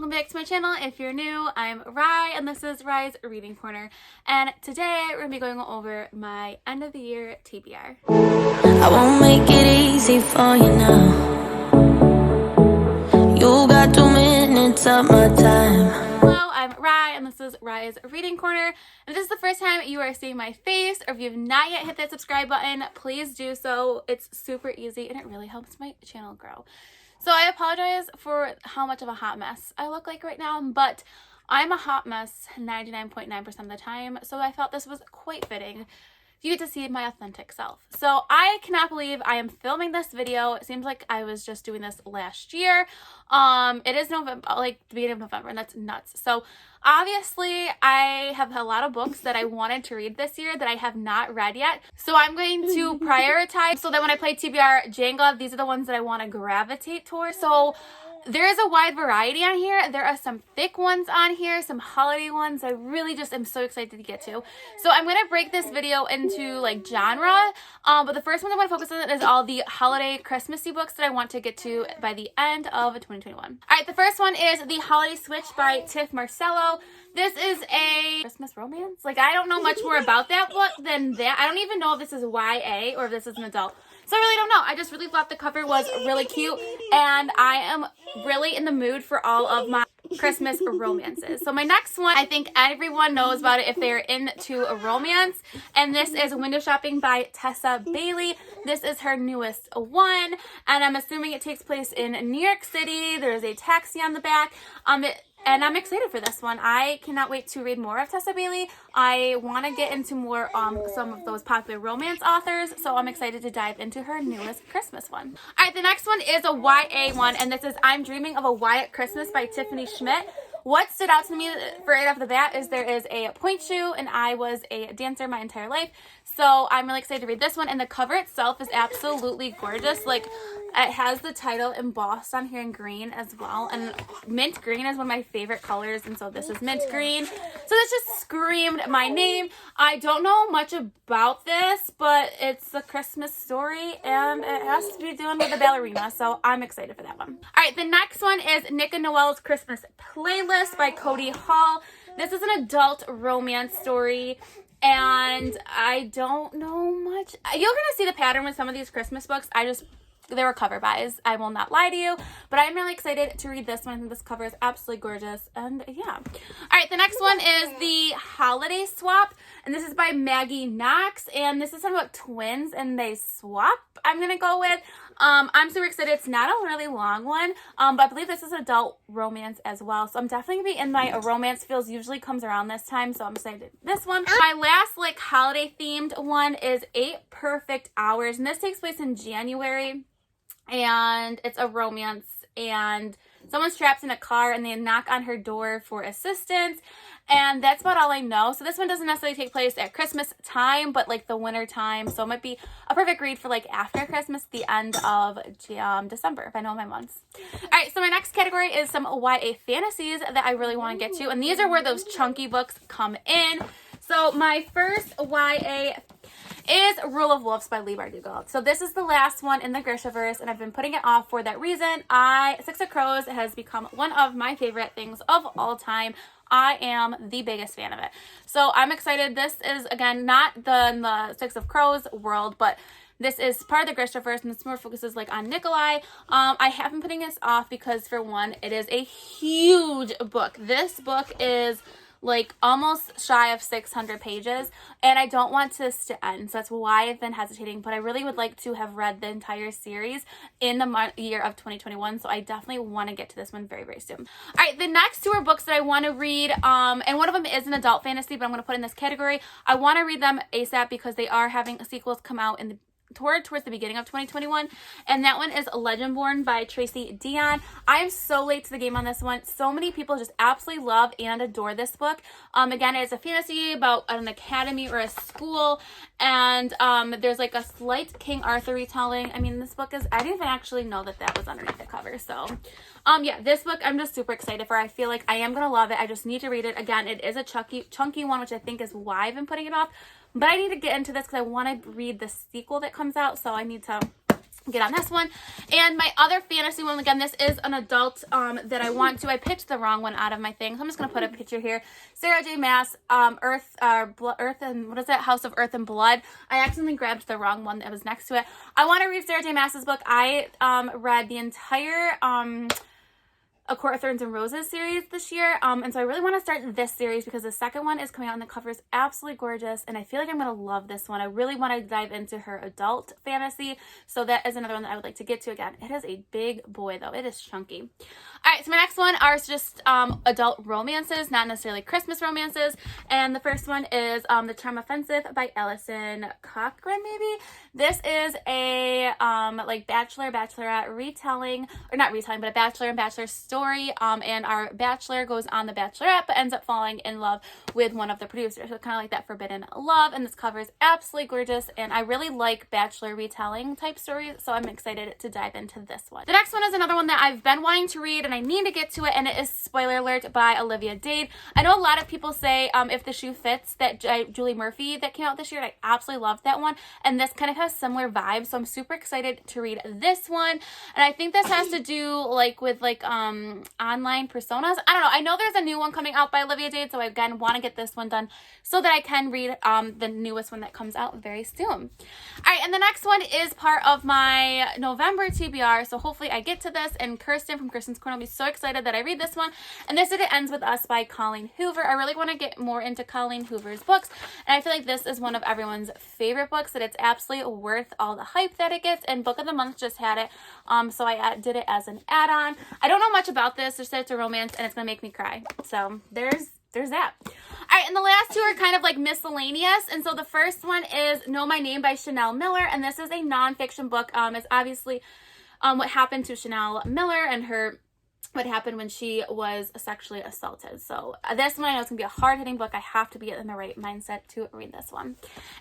welcome back to my channel. If you're new, I'm Rye, and this is Rye's Reading Corner. And today we're going to be going over my end of the year TBR. I won't make it easy for you now. You got 2 minutes of my time. Hello, I'm Rye, and this is Rye's Reading Corner. If this is the first time you are seeing my face, or if you have not yet hit that subscribe button, please do so. It's super easy, and it really helps my channel grow. So I apologize for how much of a hot mess I look like right now, but I'm a hot mess 99.9% of the time, so I felt this was quite fitting for you to see my authentic self. So I cannot believe I am filming this video. It seems like I was just doing this last year. It is November, like the beginning of November, and that's nuts. So obviously I have a lot of books that I wanted to read this year that I have not read yet. So I'm going to prioritize so that when I play TBR Jenga, these are the ones that I want to gravitate towards. So there is a wide variety on here. There are some thick ones on here, some holiday ones I really just am so excited to get to. So I'm going to break this video into like genre, but the first one I want to focus on is all the holiday Christmassy books that I want to get to by the end of 2021. All right, the first one is The Holiday Switch by Tiff Marcello. This is a Christmas romance. Like, I don't know much more about that book than that. I don't even know if this is YA or if this is an adult. So I really don't know. I just really thought the cover was really cute, and I am really in the mood for all of my Christmas romances. So my next one, I think everyone knows about it if they're into a romance, and this is Window Shopping by Tessa Bailey. This is her newest one, and I'm assuming it takes place in New York City. There's a taxi on the back. And I'm excited for this one. I cannot wait to read more of Tessa Bailey. I want to get into more some of those popular romance authors, so I'm excited to dive into her newest Christmas one. All right, the next one is a YA one, and this is I'm Dreaming of a Wyatt Christmas by Tiffany Schmidt. What stood out to me right off the bat is there is a point shoe, and I was a dancer my entire life, so I'm really excited to read this one. And the cover itself is absolutely gorgeous. Like, it has the title embossed on here in green as well, and mint green is one of my favorite colors, and so this is mint green. So this just screamed my name. I don't know much about this, but it's a Christmas story, and it has to be doing with a ballerina, so I'm excited for that one. All right, the next one is Nick and Noelle's Christmas Playlist by Cody Hall. This is an adult romance story, and I don't know much. You're gonna see the pattern with some of these Christmas books. They were cover buys, I will not lie to you, but I'm really excited to read this one. I think this cover is absolutely gorgeous, and yeah. All right, the next one is The Holiday Swap, and this is by Maggie Knox, and this is about twins, and they swap, I'm gonna go with. I'm super excited. It's not a really long one, but I believe this is adult romance as well, so I'm definitely gonna be in my romance feels. Usually comes around this time, so I'm excited. This one, my last like holiday themed one is 8 Perfect Hours, and this takes place in January. And it's a romance, and someone's trapped in a car, and they knock on her door for assistance, and that's about all I know. So this one doesn't necessarily take place at Christmas time, but like the winter time, so it might be a perfect read for like after Christmas, the end of December, if I know my months. All right, so my next category is some YA fantasies that I really want to get to, and these are where those chunky books come in. So my first YA is Rule of Wolves by Leigh Bardugo. So this is the last one in the Grishaverse, and I've been putting it off for that reason. Six of Crows has become one of my favorite things of all time. I am the biggest fan of it. So I'm excited. This is, again, not the Six of Crows world, but this is part of the Grishaverse, and this more focuses like on Nikolai. I have been putting this off because, for one, it is a huge book. This book is like almost shy of 600 pages, and I don't want this to end, so that's why I've been hesitating, but I really would like to have read the entire series in the year of 2021, so I definitely want to get to this one very, very soon. All right, the next two are books that I want to read, and one of them is an adult fantasy, but I'm going to put in this category. I want to read them ASAP because they are having sequels come out in the towards the beginning of 2021, and that one is Legendborn by Tracy Deonn. I am so late to the game on this one. So many people just absolutely love and adore this book. Again, it is a fantasy about an academy or a school, and there's like a slight King Arthur retelling. I mean, this book is, I didn't even actually know that was underneath the cover, so yeah, this book I'm just super excited for. I feel like I am gonna love it. I just need to read it. Again, it is a chunky one, which I think is why I've been putting it off. But I need to get into this because I want to read the sequel that comes out, so I need to get on this one. And my other fantasy one, again, this is an adult that I picked the wrong one out of my thing, so I'm just going to put a picture here. Sarah J. Maas, House of Earth and Blood. I accidentally grabbed the wrong one that was next to it. I want to read Sarah J. Maas's book. I read the entire A Court of Thorns and Roses series this year, and so I really want to start this series because the second one is coming out and the cover is absolutely gorgeous, and I feel like I'm going to love this one. I really want to dive into her adult fantasy, so that is another one that I would like to get to. Again, it is a big boy though. It is chunky. All right, so my next one are just adult romances, not necessarily Christmas romances, and the first one is The Charm Offensive by Alison Cochran, maybe. This is a like bachelorette retelling, or not retelling, but a bachelor and bachelor story. And our bachelor goes on The Bachelorette but ends up falling in love with one of the producers. So kind of like that forbidden love, and this cover is absolutely gorgeous, and I really like bachelor retelling type stories, so I'm excited to dive into this one. The next one is another one that I've been wanting to read and I need to get to it, and it is Spoiler Alert by Olivia Dade. I know a lot of people say If the Shoe Fits, that Julie Murphy that came out this year, and I absolutely loved that one, and this kind of has similar vibes, so I'm super excited to read this one. And I think this has to do with online personas. I don't know. I know there's a new one coming out by Olivia Dade, so I again want to get this one done so that I can read the newest one that comes out very soon. All right, and the next one is part of my November TBR, so hopefully I get to this, and Kirsten from Kirsten's Corner will be so excited that I read this one. And this is It Ends With Us by Colleen Hoover. I really want to get more into Colleen Hoover's books, and I feel like this is one of everyone's favorite books, that it's absolutely worth all the hype that it gets, and Book of the Month just had it, so I did it as an add-on. I don't know much about this, just that it's a romance and it's gonna make me cry, so there's that. All right, and the last two are kind of like miscellaneous, and so the first one is Know My Name by Chanel Miller, and this is a nonfiction book. It's obviously what happened to Chanel Miller and what happened when she was sexually assaulted. So this one I know is going to be a hard-hitting book. I have to be in the right mindset to read this one.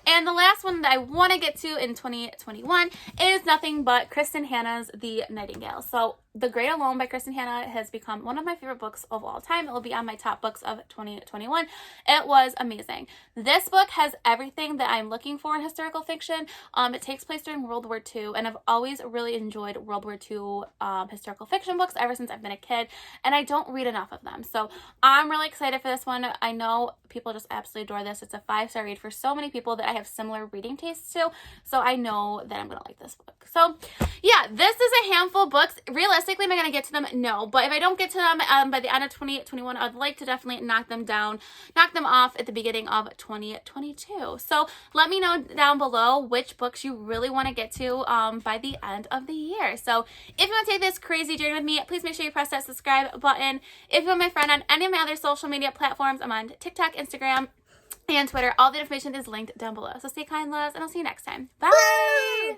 And the last one that I want to get to in 2021 is nothing but Kristen Hanna's The Nightingale. So The Great Alone by Kristen Hanna has become one of my favorite books of all time. It will be on my top books of 2021. It was amazing. This book has everything that I'm looking for in historical fiction. It takes place during World War II, and I've always really enjoyed World War II historical fiction books ever since I've been a kid, and I don't read enough of them. So I'm really excited for this one. I know people just absolutely adore this. It's a 5-star read for so many people that I have similar reading tastes to, so I know that I'm going to like this book. So yeah, this is a handful of books. Realistically, am I going to get to them? No, but if I don't get to them by the end of 2021, I'd like to definitely knock them off at the beginning of 2022. So let me know down below which books you really want to get to by the end of the year. So if you want to take this crazy journey with me, please make sure you press that subscribe button. If you want my friend on any of my other social media platforms, I'm on TikTok, Instagram, and Twitter. All the information is linked down below. So stay kind, loves, and I'll see you next time. Bye!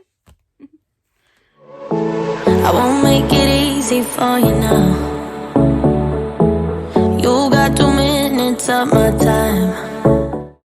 I won't make it easy for you now. You got 2 minutes of my time.